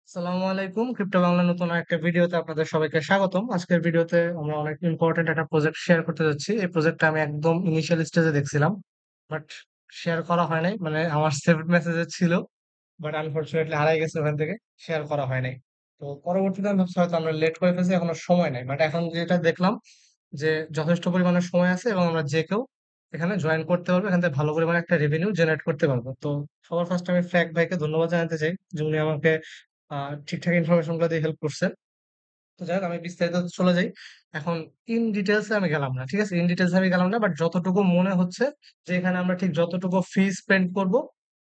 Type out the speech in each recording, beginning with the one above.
আসসালামু আলাইকুম। ক্রিপ্টো বাংলার নতুন আরেকটা ভিডিওতে আপনাদের সবাইকে স্বাগতম। আজকের ভিডিওতে আমরা অনেক ইম্পোর্টেন্ট একটা প্রজেক্ট শেয়ার করতে যাচ্ছি। এই প্রজেক্টটা আমি একদম ইনিশিয়াল স্টেজে দেখছিলাম। বাট শেয়ার করা হয় নাই। মানে আমার সেভড মেসেজে ছিল। বাট আনফরচুনেটলি হারাই গেছে ওখান থেকে। শেয়ার করা হয় নাই। তো পরবর্তীতে আমি ভাবছি হয়তো আমরা লেট করে ফেলছি, এখনো সময় নাই। বাট এখন যেটা দেখলাম যে যথেষ্ট পরিমাণে সময় আছে এবং আমরা যে কেউ এখানে জয়েন করতে পারবো। এখান থেকে ভালো পরিমাণে একটা রেভিনিউ জেনারেট করতে পারবো। তো সবার ফার্স্ট আমি ফ্র্যাক ভাইকে ধন্যবাদ জানাতে চাই যে উনি আমাকে ঠিকঠাক ইনফরমেশন গুলো দিয়ে হেল্প করছেন। তো যাই হোক, আমি বিস্তারিত চলে যাই। এখন ইন ডিটেলস এ আমি গেলাম না, ঠিক আছে? ইন ডিটেলস আমি গেলাম না, বাট যতটুকু মনে হচ্ছে যে এখানে আমরা ঠিক যতটুকু ফি স্পেন্ড করব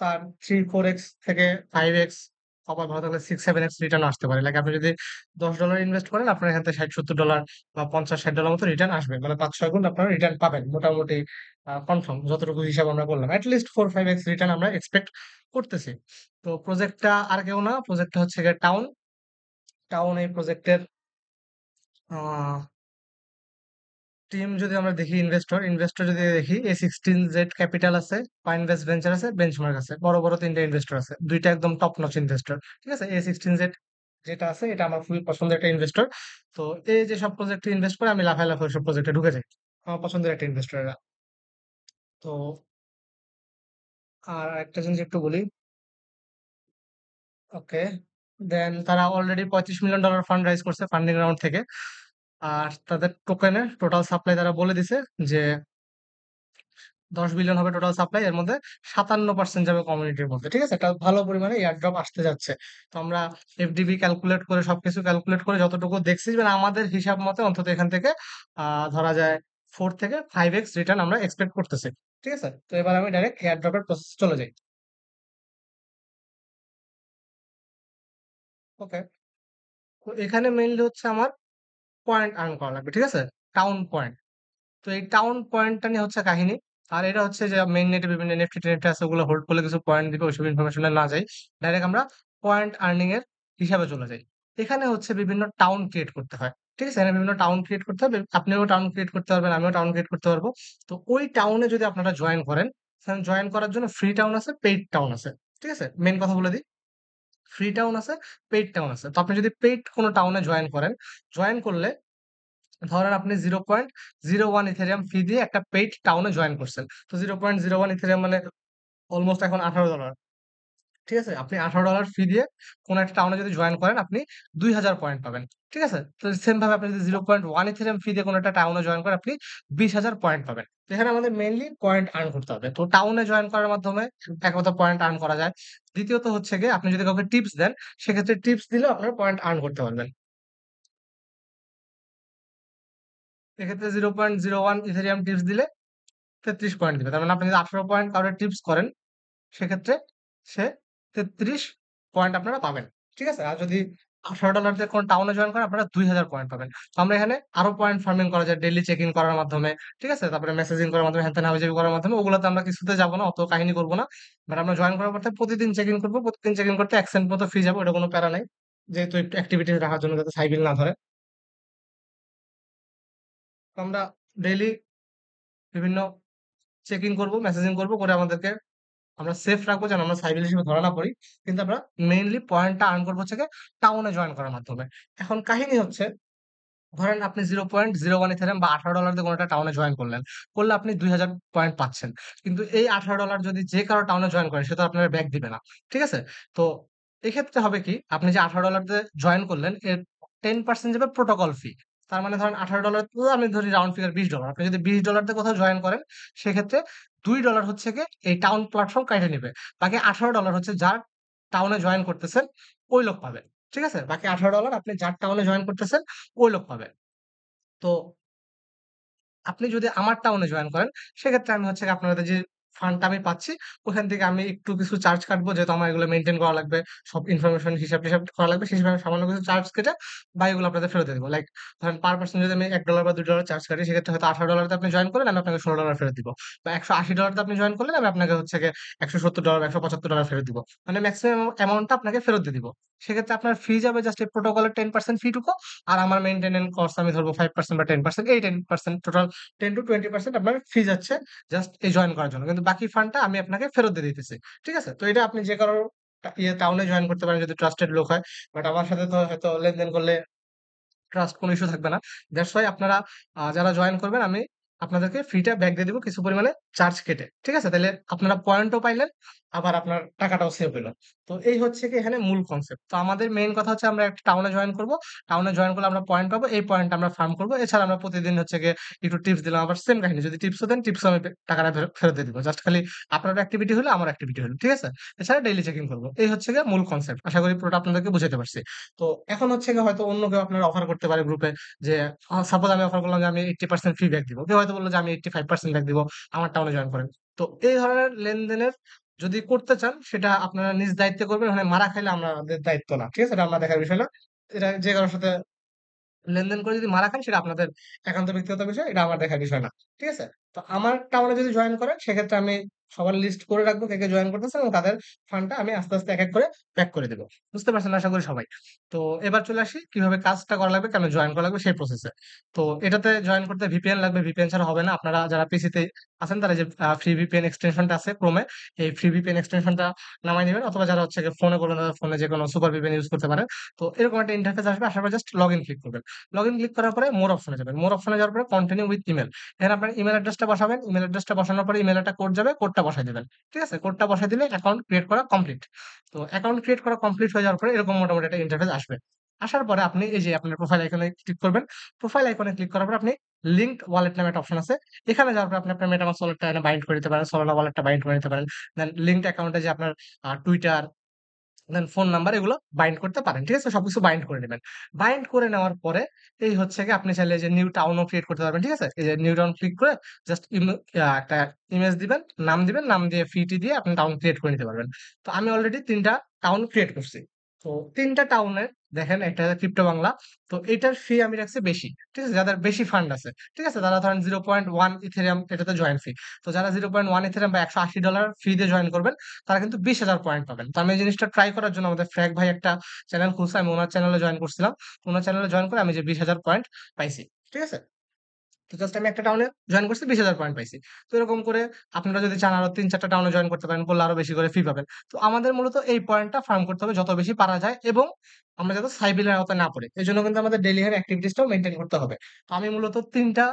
তার 3-4x থেকে 5x, আবার ভালো থাকলে 6-7x রিটার্ন আসতে পারে। লাইক আপনি যদি $10 ইনভেস্ট করেন, আপনার এখান থেকে $60-70 বা $50-60 মতো রিটার্ন আসবে। মানে 5-6 গুণ আপনারা রিটার্ন পাবেন মোটামুটি। কনফার্ম যতটুকু হিসাব আমরা করলাম, অ্যাটলিস্ট 4-5x রিটার্ন আমরা এক্সপেক্ট করতেছি। তো প্রজেক্টটা আর কেউ না, প্রজেক্টটা হচ্ছে গিয়ে টাউন। টাউন এই প্রজেক্টের টিম যদি আমরা দেখি, ইনভেস্টর ইনভেস্টর যদি দেখি, A16Z ক্যাপিটাল আছে, পাইনভেস্ট ভেঞ্চার আছে, বেঞ্চমার্ক আছে, বড় বড় তিনটা ইনভেস্টর আছে, দুইটা একদম টপ নচ ইনভেস্টর। ঠিক আছে, A16Z যেটা আছে এটা আমার খুবই পছন্দের একটা ইনভেস্টর। তো এই যে সব প্রজেক্টে ইনভেস্ট করে আমি লাফায় লাফায় সব প্রজেক্টে ঢুকে যাই। আমার পছন্দের একটা ইনভেস্টর এরা। তো আর একটা জিনিস একটু বলি। ওকে, দেন তারা অলরেডি $35 মিলিয়ন ফান্ড রাইজ করছে ফান্ডিং রাউন্ড থেকে। আর তাদের টোকেনের টোটাল সাপ্লাই তারা বলে দিছে যে 10 বিলিয়ন হবে টোটাল সাপ্লাই। এর মধ্যে 57% যাবে কমিউনিটির মধ্যে। ঠিক আছে, একটা ভালো পরিমাণে এয়ার ড্রপ আসতে যাচ্ছে। তো আমরা এফডিবি ক্যালকুলেট করে সবকিছু ক্যালকুলেট করে যতটুকু দেখছি, মানে আমাদের হিসাব মতে অন্তত এখান থেকে ধরা যায় 4 থেকে 5x রিটার্ন আমরা এক্সপেক্ট করতেছি। ঠিক আছে, তো এবার আমি ডাইরেক্ট এয়ার ড্রপের প্রসেস চলে যাই। ওকে, তো এখানে মেইনলি হচ্ছে আমার পয়েন্ট আর্ন করা লাগবে। ঠিক আছে, টাউন পয়েন্ট। তো এই টাউন পয়েন্টটা নিয়ে হচ্ছে কাহিনী। আর এটা হচ্ছে যে মেইন নেটে বিভিন্ন এনএফটি টেনএফটি আছে, ওগুলো হোল্ড করলে কিছু পয়েন্ট দিবে, ওইসব ইনফরমেশনে না যাই, ডাইরেক্ট আমরা পয়েন্ট আর্নিং এর হিসাবে চলে যাই। এখানে হচ্ছে বিভিন্ন টাউন ক্রিয়েট করতে হয়। ঠিক আছে, এখানে বিভিন্ন টাউন ক্রিয়েট করতে হবে, আপনিও টাউন ক্রিয়েট করতে পারবেন, আমিও টাউন ক্রিয়েট করতে পারবো। তো ওই টাউনে যদি আপনারা জয়েন করেন, জয়েন করার জন্য ফ্রি টাউন আছে, পেইড টাউন আছে। ঠিক আছে, মেইন কথা বলে দিই, ফ্রি টাউন আছে, পেইড টাউন আছে। তো আপনি যদি পেইড কোনো টাউনে জয়েন করেন, জয়েন করলে ধরেন আপনি 0.01 ইথেরিয়াম ফি দিয়ে একটা পেইড টাউনে জয়েন করছেন। তো 0.01 ইথেরিয়াম মানে অলমোস্ট এখন $18। ঠিক আছে, আপনি $18 ফি দিয়ে কোন একটা টাউনে যদি জয়েন করেন, আপনি 2000 পয়েন্ট পাবেন। ঠিক আছে, তো সেম ভাবে আপনি যদি 0.1 ইথেরিয়াম ফি দিয়ে কোন একটা টাউনে জয়েন করেন, আপনি 20,000 পয়েন্ট পাবেন। তো এখানে আমাদের মেইনলি পয়েন্ট আর্ন করতে হবে। তো টাউনে জয়েন করার মাধ্যমে এক কথা পয়েন্ট আর্ন করা যায়। দ্বিতীয়ত হচ্ছে গিয়ে আপনি যদি কাউকে টিপস দেন, সেক্ষেত্রে টিপস দিলেও আপনারা পয়েন্ট আর্ন করতে পারবেন। এক্ষেত্রে 0.01 ইথেরিয়াম টিপস দিলে 33 পয়েন্ট দিবে। তার মানে আপনি যদি 18 পয়েন্ট কাউরে টিপস করেন, সেক্ষেত্রে সে 33 পয়েন্ট আপনারা পাবেন। ঠিক আছে? আর যদি $18 দিয়ে কোন টাউনে জয়েন করেন, আপনারা 2000 পয়েন্ট পাবেন। তো আমরা এখানে আরো পয়েন্ট ফার্মিং করা যায় ডেইলি চেক ইন করার মাধ্যমে। ঠিক আছে? তারপরে মেসেজিং করার মাধ্যমে, হ্যান-ত্যান হাবিজাবি করার মাধ্যমে। ওগুলাতে আমরা কিছুতে যাব না, অত কাহিনী করব না। বাট আমরা জয়েন করার পর থেকে প্রতিদিন চেক ইন করব। প্রতিদিন চেক ইন করতে 1 সেন্ট মতো ফি যাবে। ওটা কোনো প্যারা নাই। যেহেতু একটু অ্যাক্টিভিটিস রাখার জন্য যাতে সাইবিল না ধরে। তো আমরা ডেইলি বিভিন্ন চেক ইন করব, মেসেজিং করব, করে আমাদেরকে আমরা সেফ রাখবো যেন আমরা সাইবার হিসেবে ধরা না পড়ি। কিন্তু আমরা মেইনলি পয়েন্টটা আর্ন করবো হচ্ছে গিয়ে টাউনে জয়েন করার মাধ্যমে। এখন কাহিনী হচ্ছে, ধরেন আপনি 0.01 ইথেরিয়াম বা $18 দিয়ে কোনো একটা টাউনে জয়েন করলেন। করলে আপনি 2000 পয়েন্ট পাচ্ছেন। কিন্তু এই $18 যদি যে কারো টাউনে জয়েন করে, সে তো আপনার ব্যাক দিবে না। ঠিক আছে? তো এক্ষেত্রে হবে কি? আপনি যে $18 দিয়ে জয়েন করলেন, এর 10% যাবে প্রোটোকল ফি। তার মানে ধরেন $18 তো আমি ধরি রাউন্ড ফিগার $20। আপনি যদি $20 দিয়ে কোথাও জয়েন করেন, সেক্ষেত্রে $2 হচ্ছে গিয়ে এই টাউন প্ল্যাটফর্ম কাইটে নিবে। বাকি $18 হচ্ছে যার টাউনে জয়েন করতেছেন, ওই লোক পাবে। ঠিক আছে? বাকি $18 আপনি যার টাউনে জয়েন করতেছেন, ওই লোক পাবে। তো আপনি যদি আমার টাউনে জয়েন করেন, সেক্ষেত্রে আমি হচ্ছে গিয়ে আপনাদের যে ফান্ডটা আমি পাচ্ছি, ওখান থেকে আমি একটু কিছু চার্জ কাটবো। যেহেতু আমার এগুলো মেইনটেইন করা লাগবে। সব ইনফরমেশন হিসাব-টিসাব করা লাগবে। সেই হিসাবে আমি সামান্য কিছু চার্জ কেটে বাকিগুলো আপনাদের ফেরত দিয়ে দিব। লাইক ধরেন পার পারসন যদি আমি $1 বা $2 চার্জ কাটি, সেক্ষেত্রে হয়তো $18 তে আপনি জয়েন করলেন, আমি আপনাকে $16 ফেরত দিব। বা $180 তে আপনি জয়েন করলেন, আমি আপনাকে হচ্ছে গিয়ে $170, $175 ফেরত দিব। মানে মেক্সিমাম অ্যামাউন্টটা আপনাকে ফেরত দিয়ে দিব। সেক্ষেত্রে আপনার ফি যাবে জাস্ট এই প্রোটোকলের 10% ফি টুকু। আর আমার মেইনটেন্যান্স কস্ট আমি ধরবো 5% বা 10%, এই 10% টোটাল 10 to 20% আপনার ফি যাচ্ছে জাস্ট এই জয়েন করার জন্য। কিন্তু বাকি ফান্ডটা আমি আপনাকে ফেরত দিয়ে দিতেছি। ঠিক আছে? তো এটা আপনি যে কারো টাউনে জয়েন করতে পারেন যদি ট্রাস্টেড লোক হয়। বাট আমার সাথে তো হয়তো লেনদেন করলে ট্রাস্ট কোনো ইস্যু থাকবে না। দ্যাটস ওয়াই আপনারা যারা জয়েন করবেন আমি আপনাদেরকে ফিটা ব্যাক দিয়ে দিব কিছু পরিমাণে চার্জ কেটে। ঠিক আছে? তাইলে আপনারা পয়েন্টও পাইলেন, আবার আপনার টাকাটাও সেভ হইল। তো এই হচ্ছে কি এখানে মূল কনসেপ্ট। তো আমাদের মেইন কথা হচ্ছে আমরা একটা টাউনে জয়েন করব। টাউনে জয়েন করলে আমরা পয়েন্ট পাবো। এই পয়েন্ট আমরা ফার্ম করব। এছাড়া আমরা প্রতিদিন হচ্ছে গিয়ে একটু টিপস দিলাম। আবার সেম কাহিনী। যদি টিপসও দেন, টিপসও আমি টাকাটা ফেরত দিয়ে দিব। জাস্ট খালি আপনারও অ্যাক্টিভিটি হলো, আমারও অ্যাক্টিভিটি হলো। ঠিক আছে? এছাড়া ডেইলি চেকিং করব। এই হচ্ছে গিয়ে মূল কনসেপ্ট। আশা করি পুরোটা আপনাদেরকে বুঝাইতে পারছি। তো এখন হচ্ছে গিয়ে হয়তো অন্য কেউ আপনার অফার করতে পারে গ্রুপে যে সাপোজ আমি অফার করলাম যে আমি 80% ফি ব্যাক দিব। কেউ হয়তো বলল যে আমি 85% ব্যাক দিব। আমার টাউনে জয়েন করেন। তো এই ধরনের লেনদেনের যদি করতে চান সেটা আপনারা নিজ দায়িত্বে করবেন। ওখানে মারা খাইলে আমাদের দায়িত্ব না। ঠিক আছে? এটা আমরা দেখার বিষয় না। এটা যে কারোর সাথে লেনদেন করে যদি মারা খান সেটা আপনাদের একান্ত ব্যক্তিগত বিষয়। এটা আমার দেখার বিষয় না। ঠিক আছে? তো আমার টাউনে যদি জয়েন করেন সেক্ষেত্রে আমি সবার লিস্ট করে রাখবো কে, কে জয়েন করতেছে এবং তাদের ফান্ডটা আমি আস্তে, আস্তে এক, এক করে ব্যাক করে দেব। বুঝতে পারছেন আশা করি সবাই। তো এবার চলে আসি কিভাবে কাজটা করা লাগবে, কেন জয়েন করা লাগবে সেই প্রসেসে। তো এটাতে জয়েন করতে ভিপিএন লাগবে। ভিপিএন ছাড়া হবে না। আপনারা যারা পিসিতে আছেন তারা যে ফ্রি ভিপিএন এক্সটেনশনটা আছে ক্রোমে, এই ফ্রি ভিপিএন এক্সটেনশনটা নামায় নিবেন, অথবা যারা হচ্ছে গিয়ে ফোনে করবেন তারা ফোনে যেকোনো সুপার ভিপিএন ইউজ করতে পারেন। তো এরকম একটা ইন্টারফেস আসবে। আসার পর জাস্ট লগইন ক্লিক করবেন। লগইন ক্লিক করার পরে মোর অপশনে যাবেন। মোর অপশনে যাওয়ার পরে কন্টিনিউ উইথ ইমেইল। এখানে আপনার ইমেইল অ্যাড্রেসটা বসাবেন। ইমেইল অ্যাড্রেসটা বসানোর পরে ইমেইলে একটা কোড যাবে। কোডটা বসায় দিবেন। ঠিক আছে? কোডটা বসায় দিলে অ্যাকাউন্ট ক্রিয়েট করা কমপ্লিট। তো অ্যাকাউন্ট ক্রিয়েট করা কমপ্লিট হয়ে যাওয়ার পরে এরকম মোটামুটি একটা ইন্টারফেস আসবে। আসার পরে আপনি এই যে আপনার প্রোফাইল আইকনে ক্লিক করবেন। প্রোফাইল আইকনে ক্লিক করার পরে আপনি লিংকড ওয়ালেট নামে একটা অপশন আছে। এখানে যাওয়ার পরে আপনি আপনার মেটামাস্ক ওয়ালেটটা এখানে বাইন্ড করে নিতে পারেন। সলানা ওয়ালেটটা বাইন্ড করে নিতে পারেন। দেন লিংকড অ্যাকাউন্টে যে আপনার টুইটার দেন ফোন নাম্বার এগুলো বাইন্ড করতে পারেন। ঠিক আছে? সবকিছু বাইন্ড করে নিবেন। বাইন্ড করে নেওয়ার পরে এই হচ্ছে গিয়ে আপনি চাইলে যে নিউ টাউনও ক্রিয়েট করতে পারবেন। ঠিক আছে? এই যে নিউ টাউন ক্লিক করে জাস্ট একটা ইমেজ দিবেন, দিবেন, নাম দিয়ে ফিটি দিয়ে আপনি টাউন ক্রিয়েট করে নিতে পারবেন। তো আমি অলরেডি ৩ টা টাউন ক্রিয়েট করছি। তো ৩ টা টাউনের দেখেন একটা ক্রিপ্টো বাংলা। তো এটার ফি আমি রাখছি বেশি। ঠিক আছে? যাদের বেশি ফান্ড আছে। ঠিক আছে? তারা ধরেন 0.1 ইথেরিয়াম এটাতে জয়েন ফি। তো যারা 0.1 ইথেরিয়াম বা $১৮ ফি দিয়ে জয়েন করবেন তারা কিন্তু ২০,০০০ পয়েন্ট পাবেন। তো আমি এই জিনিসটা ট্রাই করার জন্য আমাদের ফ্র্যাগ ভাই একটা চ্যানেল খুলছে। আমি উনার চ্যানেলে জয়েন করছিলাম। উনার চ্যানেলে জয়েন করে আমি যে ২০,০০০ পয়েন্ট পাইছি। ঠিক আছে? তো জাস্ট আমি একটা টাউনে জয়েন করছি ২০,০০০ পয়েন্ট পাইছি। তো এরকম করে আপনারা যদি চান আরো ৩-৪ টা টাউনে জয়েন করতে পারেন, করলে আরো বেশি করে ফি পাবেন। তো আমাদের মূলত এই পয়েন্টটা ফার্ম করতে হবে যত বেশি পারা যায়, এবং আমরা যাতে সাইবিলের আওতায় না পড়ি। এজন্য কিন্তু আমাদের ডেইলি এর এক্টিভিটিসটাও মেইনটেইন করতে হবে। তো আমি মূলত ৩ টা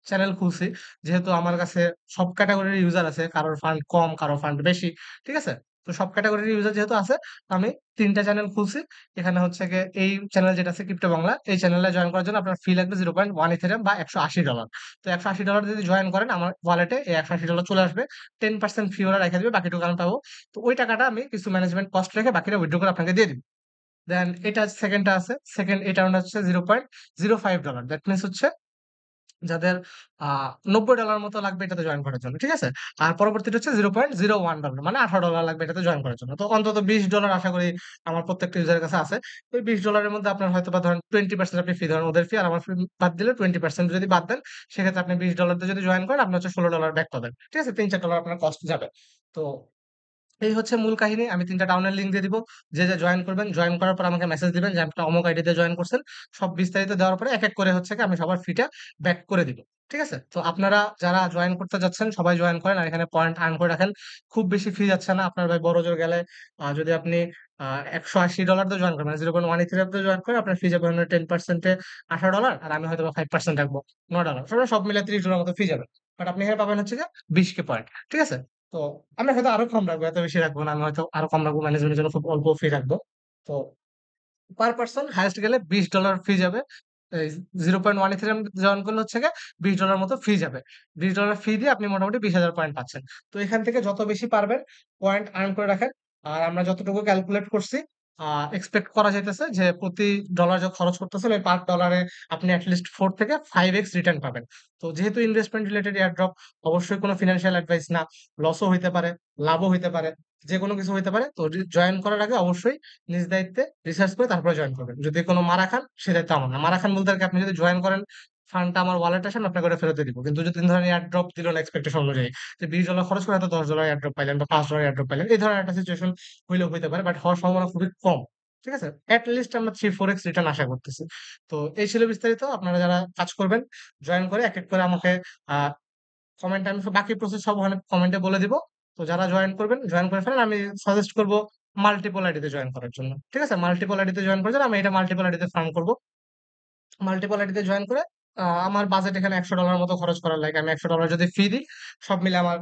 চ্যানেল খুলছি। যেহেতু আমার কাছে সব ক্যাটেগরির ইউজার আছে। কারোর ফান্ড কম, কারো ফান্ড বেশি। ঠিক আছে? তো সব ক্যাটেগরির ইউজার যেহেতু আছে, আমি ৩ টা চ্যানেল খুলছি। এখানে হচ্ছে গিয়ে এই চ্যানেল যেটা আছে ক্রিপ্টো বাংলা, এই চ্যানেলে জয়েন করার জন্য আপনার ফি লাগবে 0.1 ইথেরিয়াম বা $১৮০। তো $১৮০ যদি জয়েন করেন আমার ওয়ালেটে এই $১৮০ চলে আসবে। 10% ফি ওরা রাইখা দিবে, বাকিটুকু আমি পাবো। তো ওই টাকাটা আমি কিছু ম্যানেজমেন্ট কস্ট রেখে বাকিটা উইথড্র করে আপনাকে দিয়ে দিব। দেন এটা 2nd টা আছে। 2nd এটা হচ্ছে $0.05। দ্যাট মিনস হচ্ছে যাদের আ $৯০ মতো লাগবে এটাতে জয়েন করার জন্য। ঠিক আছে? আর পরবর্তীটা হচ্ছে $0.01 মানে $18 লাগবে এটাতে জয়েন করার জন্য। তো অন্তত $20 আশা করি আমার প্রত্যেকটা ইউজারের কাছে আছে। ওই $20 এর মধ্যে আপনার হয়তোবা ধরেন 20% আপনি ফি ধরেন ওদের ফি আর আমার ফি বাদ দিলে 20% যদি বাদ দেন, সেক্ষেত্রে আপনি $20 দিয়ে যদি জয়েন করেন আপনার হচ্ছে $16 ব্যাক পাবেন। ঠিক আছে? $৩-4 আপনার কস্ট যাবে। তো এই হচ্ছে মূল কাহিনী। আমি ৩ টা ডাউনের লিঙ্ক দিয়ে দিব। যে জয়েন করবেন, জয়েন করার পর আমাকে মেসেজ দিবেন যে আপনি অমুক আইডিতে জয়েন করছেন। সব বিস্তারিত দেওয়ার পরে এক, এক করে হচ্ছে গিয়ে আমি সবার ফিটা ব্যাক করে দিব। ঠিক আছে? তো আপনারা যারা জয়েন করতে যাচ্ছেন সবাই জয়েন করেন আর এখানে পয়েন্ট আর্ন করে রাখেন। খুব বেশি ফি যাচ্ছে না। আপনার ভাই বড়জোর গেলে যদি আপনি $১৮০ দিয়ে জয়েন করেন মানে 0.1 ইথিরিয়াম দিয়ে জয়েন করেন আপনার ফি যাবে হলো 10% এ $18 আর আমি হয়তোবা 5% রাখবো $৯। সব মিলে $৩০ মতো ফি যাবে। বাট আপনি এখানে পাবেন হচ্ছে গিয়ে 20 কে পয়েন্ট। ঠিক আছে? তো আমি হয়তো আরো কম রাখবো। এত বেশি রাখবো না। আমি হয়তো আরো কম রাখবো। ম্যানেজমেন্টের জন্য খুব অল্প ফি রাখবো। তো পার পারসন হাইয়েস্ট গেলে $20 ফি যাবে। এই 0.1 ইথেরিয়াম জয়েন করলে হচ্ছে গিয়ে $20 মতো ফি যাবে। $20 ফি দিয়ে আপনি মোটামুটি ২০,০০০ পয়েন্ট পাচ্ছেন। তো এখান থেকে যত বেশি পারবেন পয়েন্ট আর্ন করে রাখেন। আর আমরা যতটুকু ক্যালকুলেট করছি আ এক্সপেক্ট করা যাইতেছে যে প্রতি ডলার যে খরচ করতেছেন ওই পার ডলারে আপনি এটলিস্ট 4 থেকে 5x রিটার্ন পাবেন। তো যেহেতু ইনভেস্টমেন্ট রিলেটেড এয়ারড্রপ অবশ্যই কোনো ফিন্যান্সিয়াল অ্যাডভাইস না। লসও হইতে পারে, লাভও হইতে পারে। যেকোনো কিছু হইতে পারে। তো জয়েন করার আগে অবশ্যই নিজ দায়িত্বে রিসার্চ করে তারপরে জয়েন করবেন। যদি কোনো মারা খান সে দায়িত্ব আমার না। মারা খান বলতে আরকি আপনি যদি জয়েন করেন ফান্ডটা আমার ওয়ালেটে আসে আমি আপনাকে ওটা ফেরত দিয়ে দিব। কিন্তু যদি ধরেন এয়ার ড্রপ দিল না এক্সপেকটেশন অনুযায়ী যে $20 খরচ করে হয়তো $10 এয়ার ড্রপ পাইলেন বা $5 এয়ার ড্রপ পাইলেন। এই ধরনের একটা সিচুয়েশন হইলেও হইতে পারে। বাট হওয়ার সম্ভাবনা খুবই কম। ঠিক আছে? এট লিস্ট আমরা 3-4x রিটার্ন আশা করতেছি। তো এই ছিল বিস্তারিত। আপনারা যারা কাজ করবেন জয়েন করে এক, এক করে আমাকে আ কমেন্টে আমি বাকি প্রসেস সব ওখানে কমেন্টে বলে দিব। তো যারা জয়েন করবেন, জয়েন করে ফেলেন। আমি সাজেস্ট করব মাল্টিপল আইডিতে জয়েন করার জন্য। ঠিক আছে? মাল্টিপল আইডিতে জয়েন করার জন্য আমি এটা মাল্টিপল আইডিতে ফার্ম করব। মাল্টিপল আইডিতে জয়েন করে আমার বাজেট এখানে $100 মতো খরচ করার লাগে। আমি $100 যদি ফি দিই, সব মিলে আমার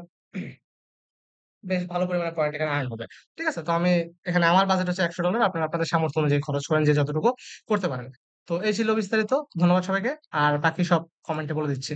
বেশ ভালো পরিমাণে পয়েন্ট এখানে আর্ন হবে। ঠিক আছে? তো আমি এখানে আমার বাজেট হচ্ছে $100, আপনারা আপনাদের সামর্থ্য অনুযায়ী খরচ করেন যে যতটুকু করতে পারেন। তো এই ছিল বিস্তারিত। ধন্যবাদ সবাইকে। আর বাকি সব কমেন্টে বলে দিচ্ছি।